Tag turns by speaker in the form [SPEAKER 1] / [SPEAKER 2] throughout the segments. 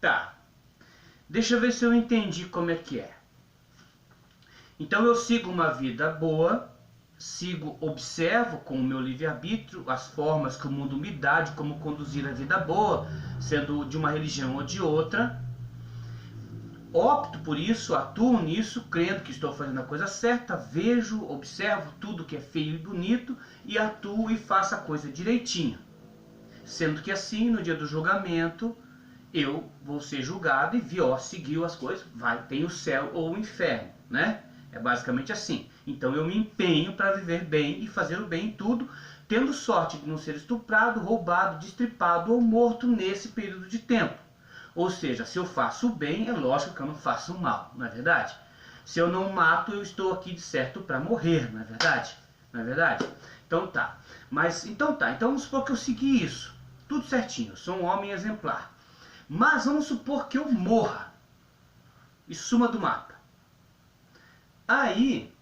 [SPEAKER 1] Tá, deixa eu ver se eu entendi como é que é. Então eu sigo uma vida boa, observo com o meu livre-arbítrio as formas que o mundo me dá de como conduzir a vida boa, sendo de uma religião ou de outra. Opto por isso, atuo nisso, crendo que estou fazendo a coisa certa, vejo, observo tudo que é feio e bonito e atuo e faço a coisa direitinho. Sendo que assim, no dia do julgamento, eu vou ser julgado e seguiu as coisas, tem o céu ou o inferno, né? É basicamente assim. Então eu me empenho para viver bem e fazer o bem em tudo, tendo sorte de não ser estuprado, roubado, destripado ou morto nesse período de tempo. Ou seja, se eu faço o bem, é lógico que eu não faço o mal, não é verdade? Se eu não mato, eu estou aqui de certo para morrer, não é verdade? Não é verdade? Então tá. Então vamos supor que eu segui isso. Tudo certinho, eu sou um homem exemplar. Mas vamos supor que eu morra e suma do mapa. Aí,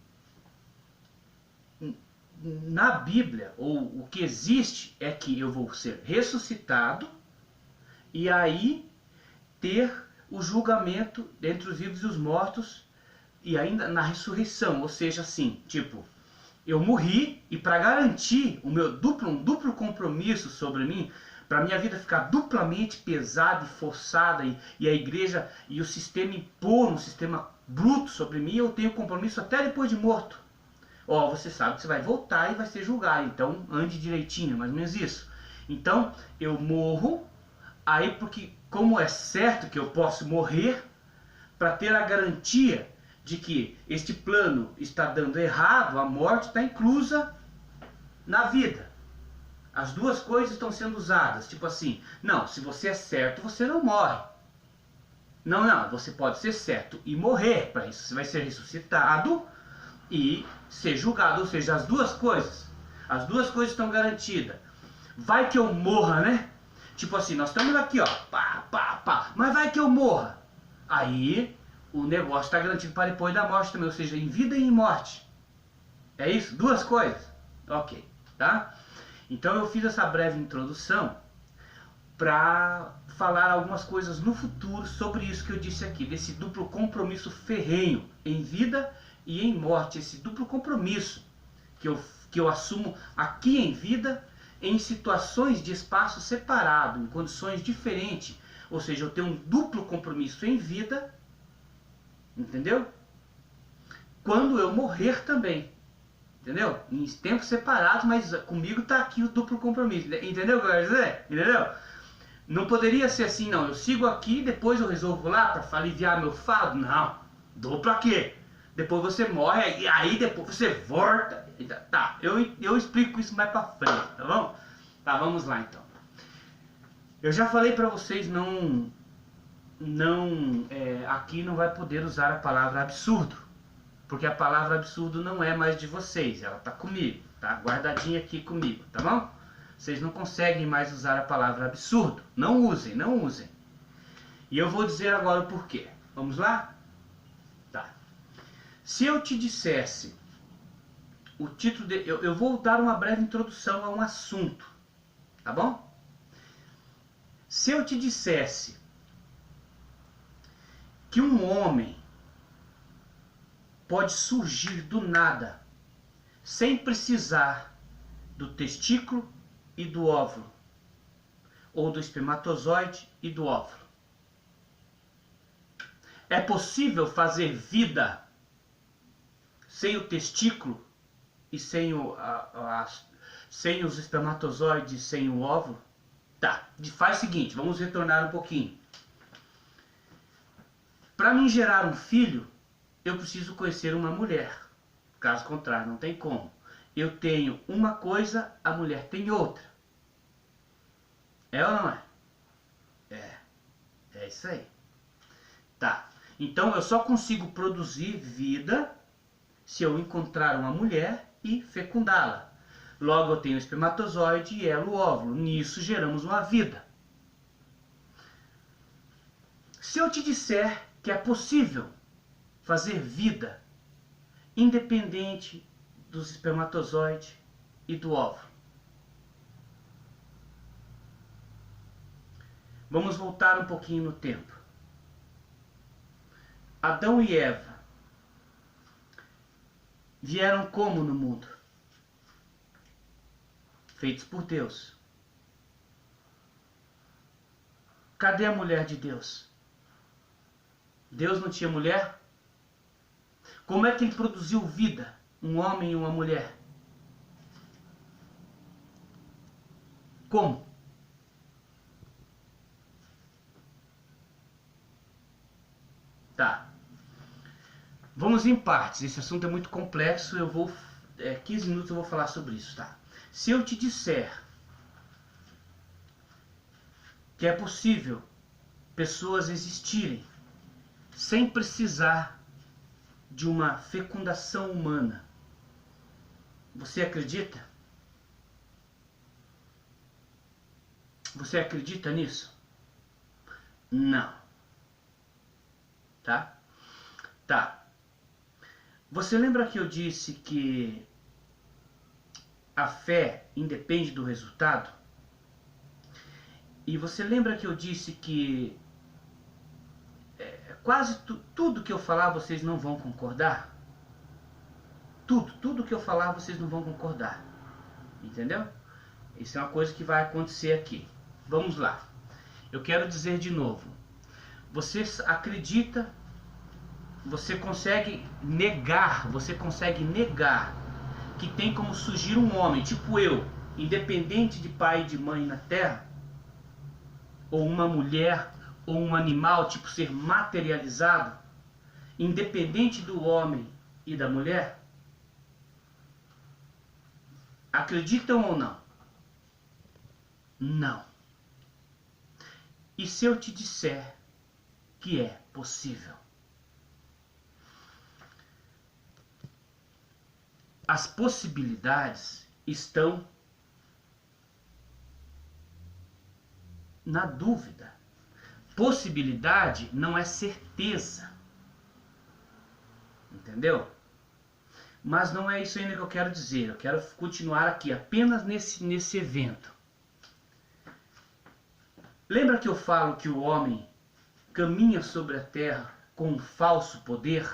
[SPEAKER 1] na Bíblia, ou o que existe é que eu vou ser ressuscitado e aí ter o julgamento entre os vivos e os mortos e ainda na ressurreição. Ou seja, assim, tipo, eu morri e para garantir um duplo compromisso sobre mim, para minha vida ficar duplamente pesada e forçada e a igreja e o sistema impor um sistema bruto sobre mim, eu tenho compromisso até depois de morto. Ó, você sabe que você vai voltar e vai ser julgado, então ande direitinho, mais ou menos isso. Então eu morro, aí porque como é certo que eu posso morrer, para ter a garantia de que este plano está dando errado, a morte está inclusa na vida. As duas coisas estão sendo usadas, tipo assim, não, se você é certo, você não morre. Não, você pode ser certo e morrer, para isso você vai ser ressuscitado e ser julgado, ou seja, as duas coisas estão garantidas. Vai que eu morra, né? Tipo assim, nós estamos aqui, ó, mas vai que eu morra. Aí o negócio está garantido para depois da morte também, ou seja, em vida e em morte. É isso? Duas coisas? Ok, tá? Então eu fiz essa breve introdução para falar algumas coisas no futuro sobre isso que eu disse aqui, desse duplo compromisso ferrenho em vida e em morte, esse duplo compromisso que eu assumo aqui em vida, em situações de espaço separado, em condições diferentes, ou seja, eu tenho um duplo compromisso em vida, entendeu? Quando eu morrer também, entendeu? Em tempos separados, mas comigo está aqui o duplo compromisso, entendeu o que eu quero dizer? Entendeu? Não poderia ser assim, não, eu sigo aqui, depois eu resolvo lá para aliviar meu fardo, não, duplo aqui. Depois você morre, e aí depois você volta. Tá, eu explico isso mais pra frente, tá bom? Tá, vamos lá então. Eu já falei pra vocês, aqui não vai poder usar a palavra absurdo. Porque a palavra absurdo não é mais de vocês, ela tá comigo, tá guardadinha aqui comigo, tá bom? Vocês não conseguem mais usar a palavra absurdo. Não usem, não usem. E eu vou dizer agora o porquê. Vamos lá? Se eu te dissesse o título eu vou dar uma breve introdução a um assunto, tá bom? Se eu te dissesse que um homem pode surgir do nada, sem precisar do testículo e do óvulo, ou do espermatozoide e do óvulo. É possível fazer vida sem o testículo e sem os espermatozoides, sem o óvulo? Tá, faz o seguinte, vamos retornar um pouquinho. Para mim gerar um filho, eu preciso conhecer uma mulher. Caso contrário, não tem como. Eu tenho uma coisa, a mulher tem outra. É ou não é? É isso aí. Tá, então eu só consigo produzir vida se eu encontrar uma mulher e fecundá-la. Logo eu tenho o espermatozoide e ela o óvulo. Nisso geramos uma vida. Se eu te disser que é possível fazer vida independente dos espermatozoides e do óvulo, Vamos voltar um pouquinho no tempo. Adão e Eva vieram como no mundo? Feitos por Deus. Cadê a mulher de Deus? Deus não tinha mulher? Como é que ele produziu vida? Um homem e uma mulher? Como? Tá. Vamos em partes. Esse assunto é muito complexo. 15 minutos eu vou falar sobre isso, tá? Se eu te disser que é possível pessoas existirem sem precisar de uma fecundação humana, você acredita? Você acredita nisso? Não. Tá? Tá. Você lembra que eu disse que a fé independe do resultado? E você lembra que eu disse que quase tudo que eu falar vocês não vão concordar? Tudo que eu falar vocês não vão concordar. Entendeu? Isso é uma coisa que vai acontecer aqui. Vamos lá. Eu quero dizer de novo. Você acredita, você consegue negar que tem como surgir um homem, tipo eu, independente de pai e de mãe na terra? Ou uma mulher, ou um animal, tipo ser materializado, independente do homem e da mulher? Acreditam ou não? Não. E se eu te disser que é possível? As possibilidades estão na dúvida. Possibilidade não é certeza. Entendeu? Mas não é isso ainda que eu quero dizer. Eu quero continuar aqui, apenas nesse evento. Lembra que eu falo que o homem caminha sobre a terra com um falso poder?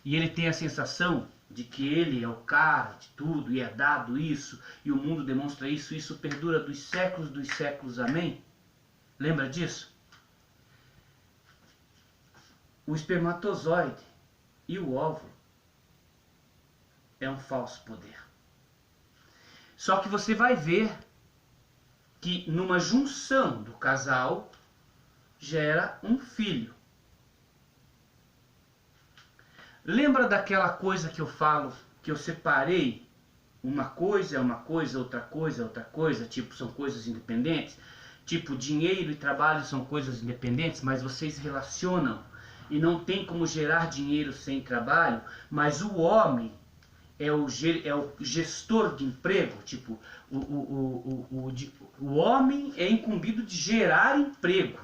[SPEAKER 1] E ele tem a sensação de que ele é o cara de tudo e é dado isso, e o mundo demonstra isso, e isso perdura dos séculos, amém? Lembra disso? O espermatozoide e o óvulo é um falso poder. Só que você vai ver que numa junção do casal gera um filho. Lembra daquela coisa que eu falo, que eu separei? Uma coisa é uma coisa, outra coisa é outra coisa, tipo, são coisas independentes? Tipo, dinheiro e trabalho são coisas independentes, mas vocês relacionam e não tem como gerar dinheiro sem trabalho, mas o homem é o gestor de emprego, tipo, o homem é incumbido de gerar emprego,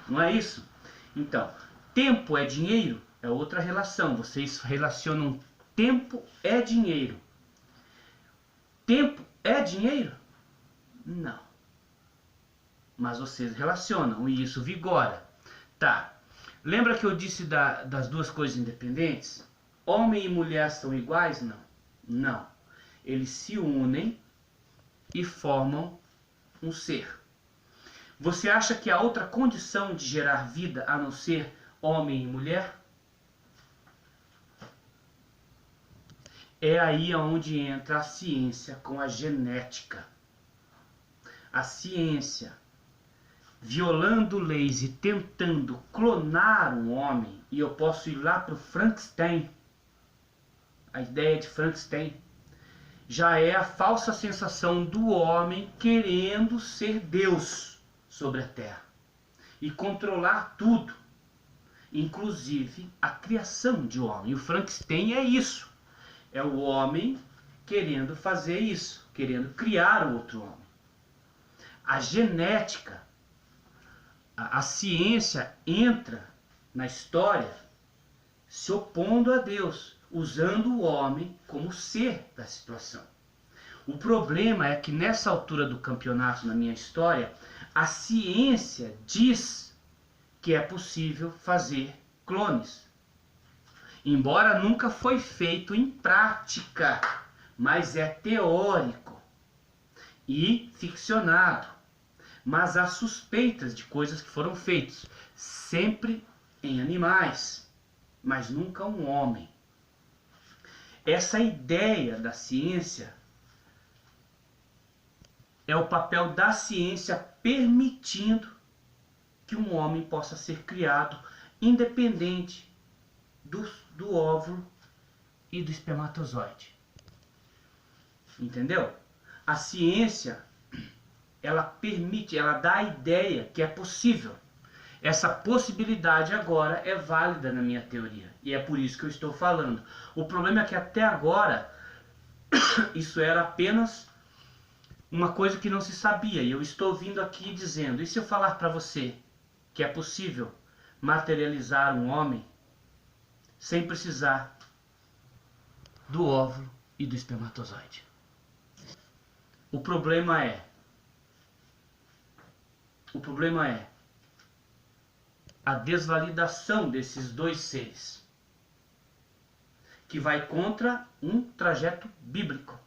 [SPEAKER 1] não é isso? Então, tempo é dinheiro? É outra relação, vocês relacionam tempo é dinheiro. Tempo é dinheiro? Não. Mas vocês relacionam e isso vigora. Tá. Lembra que eu disse das duas coisas independentes? Homem e mulher são iguais? Não. Não. Eles se unem e formam um ser. Você acha que há outra condição de gerar vida a não ser homem e mulher? É aí onde entra a ciência com a genética. A ciência, violando leis e tentando clonar um homem, e eu posso ir lá para o Frankenstein, a ideia de Frankenstein, já é a falsa sensação do homem querendo ser Deus sobre a Terra e controlar tudo, inclusive a criação de homem. E o Frankenstein é isso. É o homem querendo fazer isso, querendo criar o outro homem. A genética, a ciência entra na história se opondo a Deus, usando o homem como ser da situação. O problema é que nessa altura do campeonato, na minha história, A ciência diz que é possível fazer clones. Embora nunca foi feito em prática, mas é teórico e ficcionado. Mas há suspeitas de coisas que foram feitas, sempre em animais, mas nunca um homem. Essa ideia da ciência é o papel da ciência permitindo que um homem possa ser criado independente do óvulo e do espermatozoide. Entendeu? A ciência, ela permite, ela dá a ideia que é possível. Essa possibilidade agora é válida na minha teoria. E é por isso que eu estou falando. O problema é que até agora isso era apenas uma coisa que não se sabia. E eu estou vindo aqui dizendo, e se eu falar para você que é possível materializar um homem sem precisar do óvulo e do espermatozoide? O problema é a desvalidação desses dois seres, que vai contra um trajeto bíblico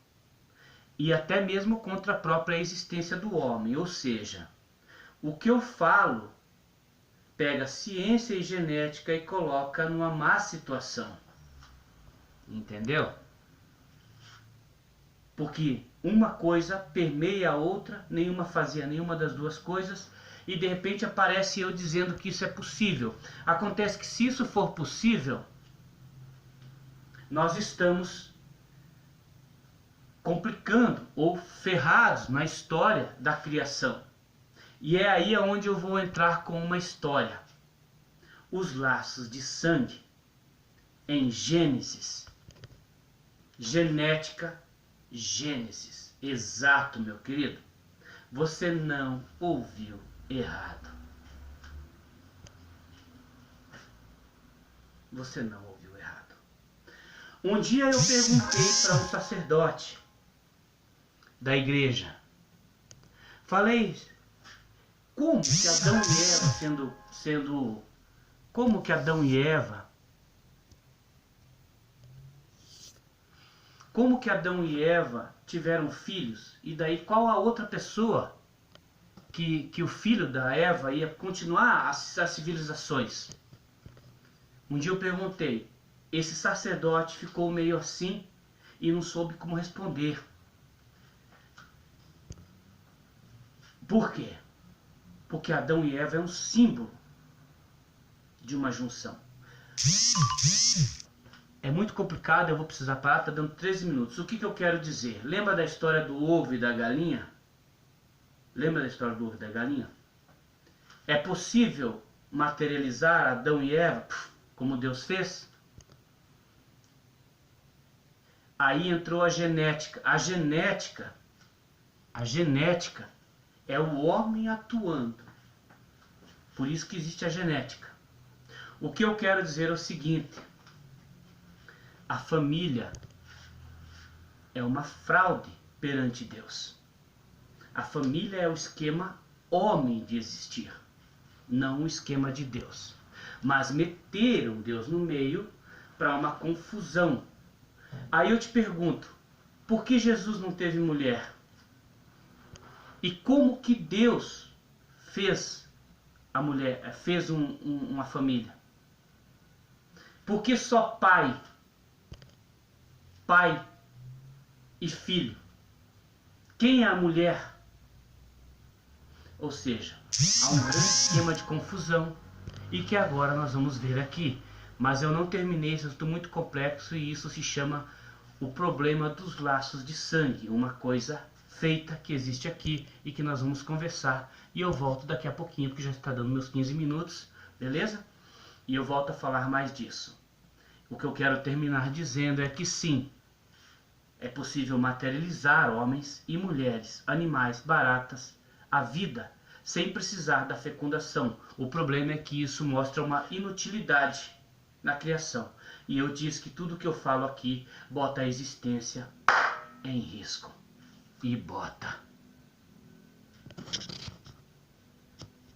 [SPEAKER 1] e até mesmo contra a própria existência do homem. Ou seja, o que eu falo pega ciência e genética e coloca numa má situação. Entendeu? Porque uma coisa permeia a outra, nenhuma fazia nenhuma das duas coisas, e de repente aparece eu dizendo que isso é possível. Acontece que se isso for possível, nós estamos complicando ou ferrados na história da criação. E é aí onde eu vou entrar com uma história. Os laços de sangue em Gênesis. Genética, Gênesis. Exato, meu querido. Você não ouviu errado. Você não ouviu errado. Um dia eu perguntei para um sacerdote da igreja. Falei, como que Adão e Eva como que Adão e Eva tiveram filhos, e daí qual a outra pessoa que o filho da Eva ia continuar as civilizações? Um dia eu perguntei, esse sacerdote ficou meio assim e não soube como responder. Por quê? Porque Adão e Eva é um símbolo de uma junção. É muito complicado, eu vou precisar parar, está dando 13 minutos. O que eu quero dizer? Lembra da história do ovo e da galinha? Lembra da história do ovo e da galinha? É possível materializar Adão e Eva como Deus fez? Aí entrou a genética. A genética é o homem atuando. Por isso que existe a genética. O que eu quero dizer é o seguinte: a família é uma fraude perante Deus. A família é o esquema homem de existir, não o esquema de Deus. Mas meteram Deus no meio para uma confusão. Aí eu te pergunto, por que Jesus não teve mulher? E como que Deus fez a mulher, fez uma família? Por que só pai e filho? Quem é a mulher? Ou seja, há um grande esquema de confusão e que agora nós vamos ver aqui. Mas eu não terminei, isso é muito complexo, e isso se chama o problema dos laços de sangue, uma coisa feita que existe aqui e que nós vamos conversar. E eu volto daqui a pouquinho, porque já está dando meus 15 minutos, beleza? E eu volto a falar mais disso. O que eu quero terminar dizendo é que sim, é possível materializar homens e mulheres, animais, baratas, a vida, sem precisar da fecundação. O problema é que isso mostra uma inutilidade na criação. E eu disse que tudo que eu falo aqui bota a existência em risco. E bota.